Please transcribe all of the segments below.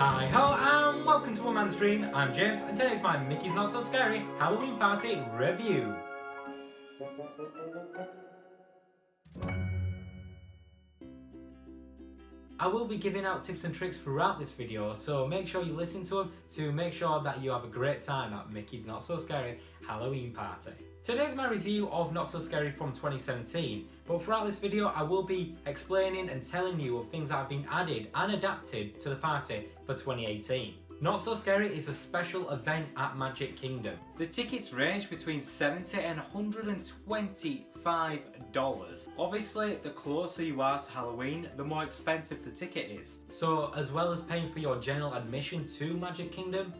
Hi ho and welcome to One Man's Dream. I'm James and today's my Mickey's Not So Scary Halloween Party review. I will be giving out tips and tricks throughout this video, so make sure you listen to them to make sure that you have a great time at Mickey's Not So Scary Halloween Party. Today's my review of Not So Scary from 2017, but throughout this video I will be explaining and telling you of things that have been added and adapted to the party for 2018. Not So Scary is a special event at Magic Kingdom. The tickets range between $70 and $125. Obviously, the closer you are to Halloween, the more expensive the ticket is. So, as well as paying for your general admission to Magic Kingdom,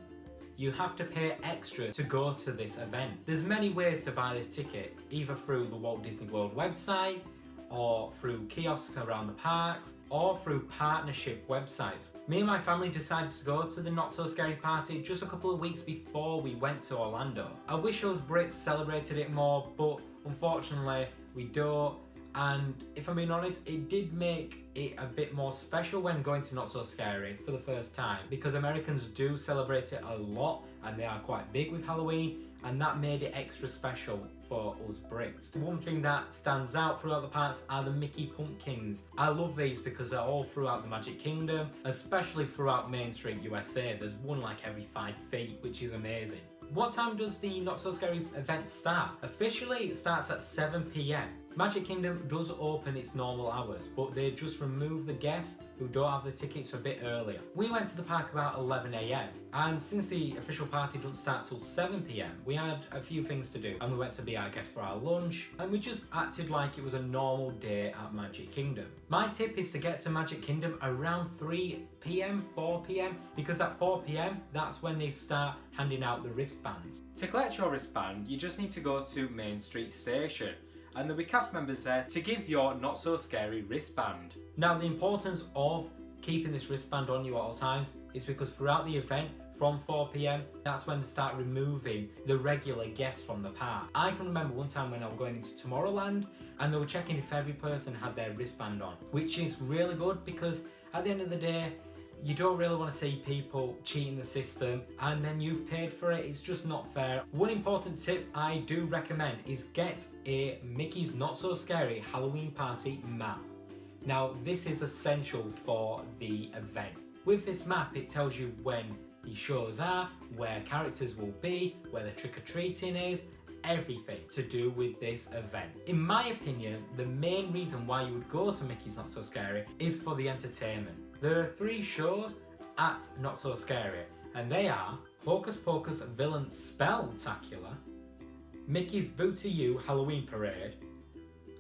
you have to pay extra to go to this event. There's many ways to buy this ticket, either through the Walt Disney World website, or through kiosks around the parks, or through partnership websites. Me and my family decided to go to the Not So Scary party just a couple of weeks before we went to Orlando. I wish us Brits celebrated it more, but unfortunately we don't. And if I'm being honest, it did make it a bit more special when going to Not So Scary for the first time, because Americans do celebrate it a lot and they are quite big with Halloween, and that made it extra special for us Brits. One thing that stands out throughout the parks are the Mickey pumpkins. I love these because they're all throughout the Magic Kingdom, especially throughout Main Street USA. There's one like every 5 feet, which is amazing. What time does the Not So Scary event start? Officially it starts at 7 PM. Magic Kingdom does open its normal hours, but they just remove the guests who don't have the tickets a bit earlier. We went to the park about 11 AM, and since the official party doesn't start till 7 PM, we had a few things to do, and we went to be our guests for our lunch, and we just acted like it was a normal day at Magic Kingdom. My tip is to get to Magic Kingdom around 3 PM, 4 PM, because at 4 PM, that's when they start handing out the wristbands. To collect your wristband, you just need to go to Main Street Station, and there'll be cast members there to give your Not So Scary wristband. Now, the importance of keeping this wristband on you at all times is because throughout the event, from 4 PM, that's when they start removing the regular guests from the park. I can remember one time when I was going into Tomorrowland and they were checking if every person had their wristband on, which is really good because at the end of the day, you don't really want to see people cheating the system and then you've paid for it. It's just not fair. One important tip I do recommend is get a Mickey's Not So Scary Halloween Party map. Now, this is essential for the event. With this map, it tells you when the shows are, where characters will be, where the trick-or-treating is, everything to do with this event. In my opinion, the main reason why you would go to Mickey's Not So Scary is for the entertainment. There are 3 shows at Not So Scary, and they are Hocus Pocus Villain Spelltacular, Mickey's Boo to You Halloween Parade,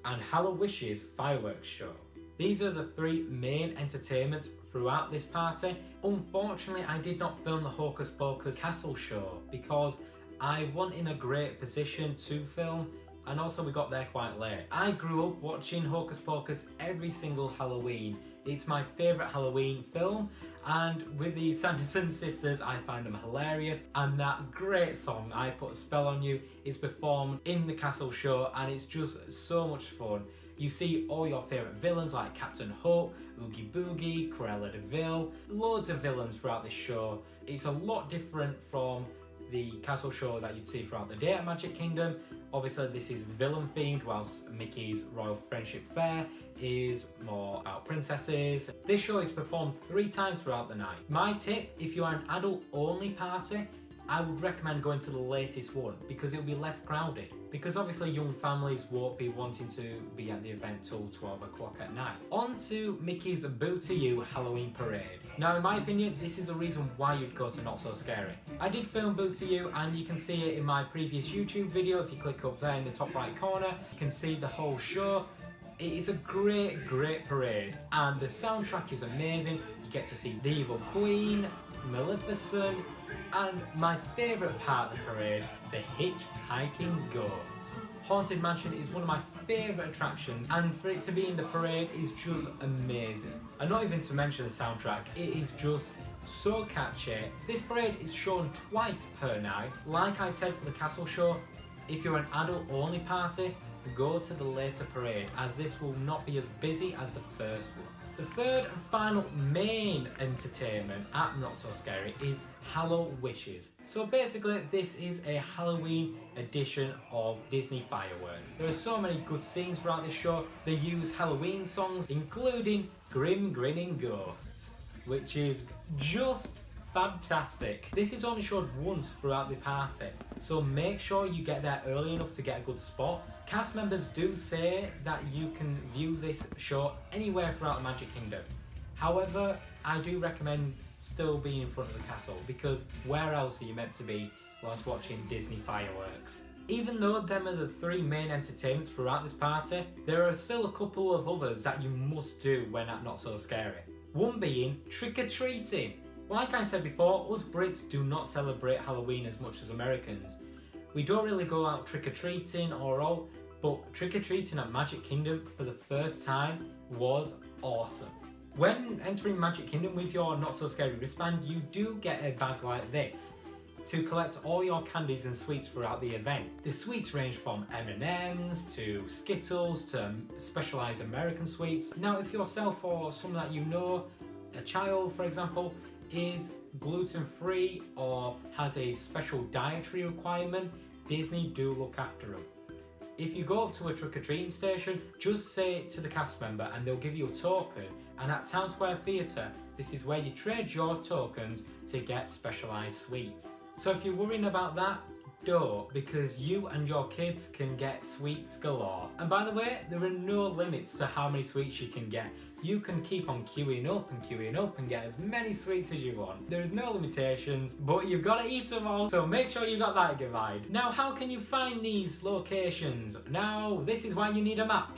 and Hallowishes Fireworks Show. These are the 3 main entertainments throughout this party. Unfortunately, I did not film the Hocus Pocus Castle show because I wasn't in a great position to film, and also we got there quite late. I grew up watching Hocus Pocus every single Halloween. It's my favourite Halloween film, and with the Sanderson sisters I find them hilarious, and that great song I Put a Spell on You is performed in the castle show and it's just so much fun. You see all your favourite villains like Captain Hook, Oogie Boogie, Cruella de Vil, loads of villains throughout this show. It's a lot different from the castle show that you'd see throughout the day at Magic Kingdom. Obviously this is villain themed, whilst Mickey's Royal Friendship Fair is more about princesses. This show is performed 3 times throughout the night. My tip, if you are an adult only party, I would recommend going to the latest one because it'll be less crowded. Because obviously young families won't be wanting to be at the event till 12 o'clock at night. On to Mickey's Boo to You Halloween Parade. Now, in my opinion, this is a reason why you'd go to Not So Scary. I did film Boo to You and you can see it in my previous YouTube video. If you click up there in the top right corner, you can see the whole show. It is a great parade and the soundtrack is amazing. You get to see the Evil Queen, Maleficent, and my favourite part of the parade, the hitchhiking ghosts. Haunted Mansion is one of my favourite attractions, and for it to be in the parade is just amazing. And not even to mention the soundtrack, it is just so catchy. This parade is shown twice per night. Like I said for the castle show, if you're an adult only party, go to the later parade as this will not be as busy as the first one. The third and final main entertainment at Not So Scary is Hallowishes. So basically this is a Halloween edition of Disney fireworks. There are so many good scenes throughout this show. They use Halloween songs including Grim Grinning Ghosts, which is just fantastic. This is only showed once throughout the party, so make sure you get there early enough to get a good spot. Cast members do say that you can view this show anywhere throughout the Magic Kingdom. However, I do recommend still being in front of the castle, because where else are you meant to be whilst watching Disney fireworks? Even though them are the three main entertainments throughout this party, there are still a couple of others that you must do when at Not So Scary. One being trick-or-treating. Like I said before, us Brits do not celebrate Halloween as much as Americans. We don't really go out trick-or-treating or all, but trick-or-treating at Magic Kingdom for the first time was awesome. When entering Magic Kingdom with your Not So Scary wristband, you do get a bag like this to collect all your candies and sweets throughout the event. The sweets range from M&Ms to Skittles to specialised American sweets. Now if yourself or someone that you know, a child for example, is gluten-free or has a special dietary requirement, Disney do look after them. If you go up to a trick-or-treating station, just say it to the cast member and they'll give you a token, and at Town Square Theatre, this is where you trade your tokens to get specialised sweets. So if you're worrying about that, don't, because you and your kids can get sweets galore. And by the way, there are no limits to how many sweets you can get. You can keep on queuing up and get as many sweets as you want. There is no limitations, but you've got to eat them all, so make sure you got that in mind. Now, how can you find these locations? Now, this is why you need a map.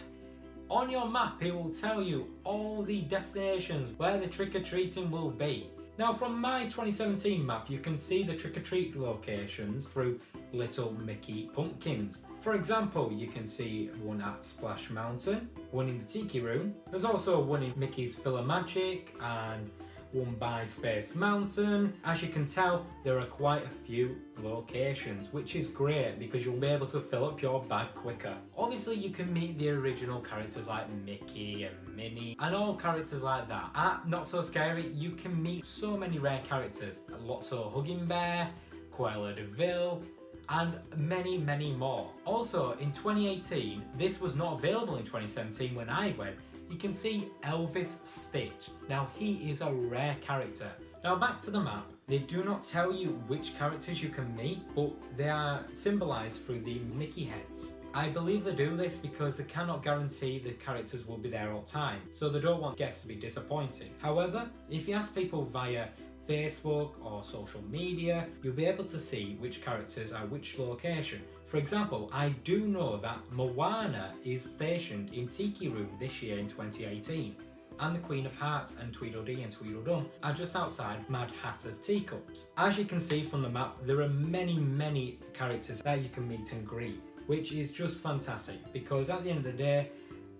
On your map, it will tell you all the destinations where the trick-or-treating will be. Now from my 2017 map, you can see the trick-or-treat locations through Little Mickey pumpkins. For example, you can see one at Splash Mountain, one in the Tiki Room. There's also one in Mickey's PhilharMagic and one by Space Mountain. As you can tell, there are quite a few locations, which is great because you'll be able to fill up your bag quicker. Obviously, you can meet the original characters like Mickey and Minnie and all characters like that. At Not So Scary, you can meet so many rare characters. Lotso Hugging Bear, Cruella de Vil, and many, many more. Also, in 2018, this was not available in 2017 when I went, you can see Elvis Stitch. Now he is a rare character. Now back to the map, they do not tell you which characters you can meet, but they are symbolised through the Mickey heads. I believe they do this because they cannot guarantee the characters will be there all the time, so they don't want guests to be disappointed. However, if you ask people via Facebook or social media, you'll be able to see which characters are which location. For example, I do know that Moana is stationed in Tiki Room this year in 2018, and the Queen of Hearts and Tweedledee and Tweedledum are just outside Mad Hatter's Teacups. As you can see from the map, there are many characters that you can meet and greet, which is just fantastic because at the end of the day,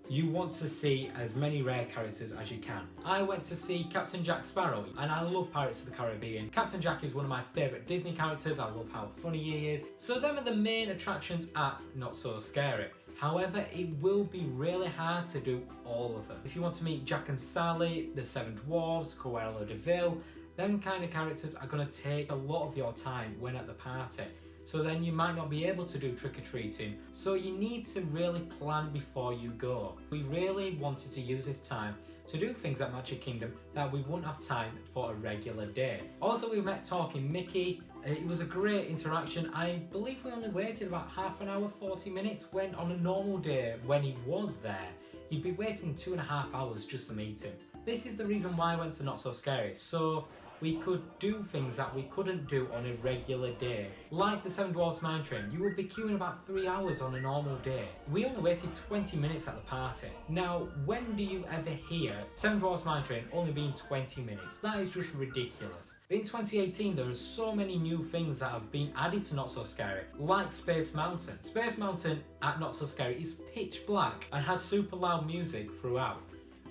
you want to see as many rare characters as you can. I went to see Captain Jack Sparrow, and I love Pirates of the Caribbean. Captain Jack is one of my favourite Disney characters. I love how funny he is. So them are the main attractions at Not So Scary. However, it will be really hard to do all of them. If you want to meet Jack and Sally, the Seven Dwarfs, Cruella de Vil, them kind of characters are going to take a lot of your time when at the party. So then you might not be able to do trick-or-treating. So you need to really plan before you go. We really wanted to use this time to do things at Magic Kingdom that we wouldn't have time for a regular day. Also, we met Talking Mickey. It was a great interaction. I believe we only waited about half an hour, 40 minutes, when on a normal day, when he was there, you'd be waiting 2.5 hours just to meet him. This is the reason why I went to Not So Scary. So we could do things that we couldn't do on a regular day. Like the Seven Dwarfs Mine Train, you would be queuing about 3 hours on a normal day. We only waited 20 minutes at the party. Now, when do you ever hear Seven Dwarfs Mine Train only being 20 minutes? That is just ridiculous. In 2018, there are so many new things that have been added to Not So Scary, like Space Mountain. Space Mountain at Not So Scary is pitch black and has super loud music throughout,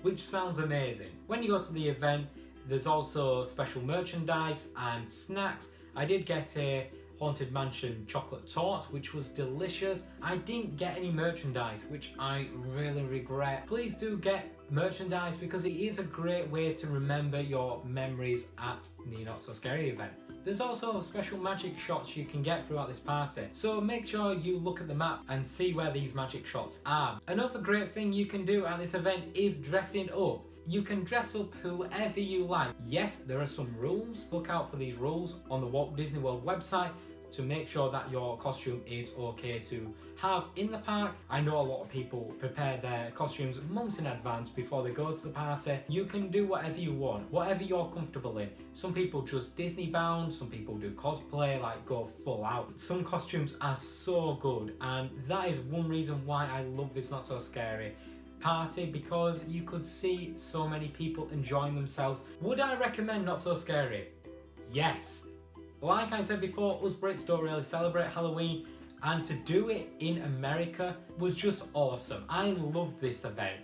which sounds amazing. When you go to the event, there's also special merchandise and snacks. I did get a Haunted Mansion chocolate tort, which was delicious. I didn't get any merchandise, which I really regret. Please do get merchandise because it is a great way to remember your memories at the Not So Scary event. There's also special magic shots you can get throughout this party, so make sure you look at the map and see where these magic shots are. Another great thing you can do at this event is dressing up. You can dress up whoever you like. Yes, there are some rules. Look out for these rules on the Walt Disney World website to make sure that your costume is okay to have in the park. I know a lot of people prepare their costumes months in advance before they go to the party. You can do whatever you want, whatever you're comfortable in. Some people just Disney bound, some people do cosplay, like go full out. Some costumes are so good, and that is one reason why I love this Not So Scary party, because you could see so many people enjoying themselves. Would I recommend Not So Scary? Yes. Like I said before, us Brits don't really celebrate Halloween, and to do it in America was just awesome. I loved this event.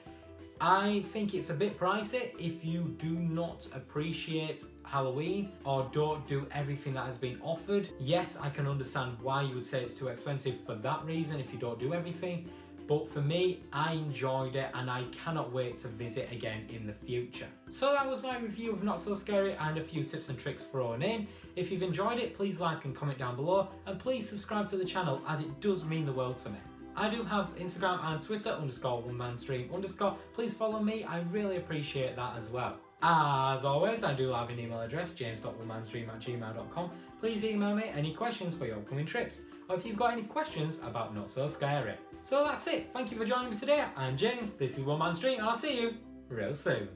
I think it's a bit pricey if you do not appreciate Halloween or don't do everything that has been offered. Yes, I can understand why you would say it's too expensive for that reason if you don't do everything. But for me, I enjoyed it and I cannot wait to visit again in the future. So that was my review of Not So Scary and a few tips and tricks thrown in. If you've enjoyed it, please like and comment down below, and please subscribe to the channel as it does mean the world to me. I do have Instagram and Twitter _onemanstream_. Please follow me, I really appreciate that as well. As always, I do have an email address, james.onemanstream@gmail.com. Please email me any questions for your upcoming trips, or if you've got any questions about Not So Scary. So that's it. Thank you for joining me today. I'm James, this is One Man Stream, and I'll see you real soon.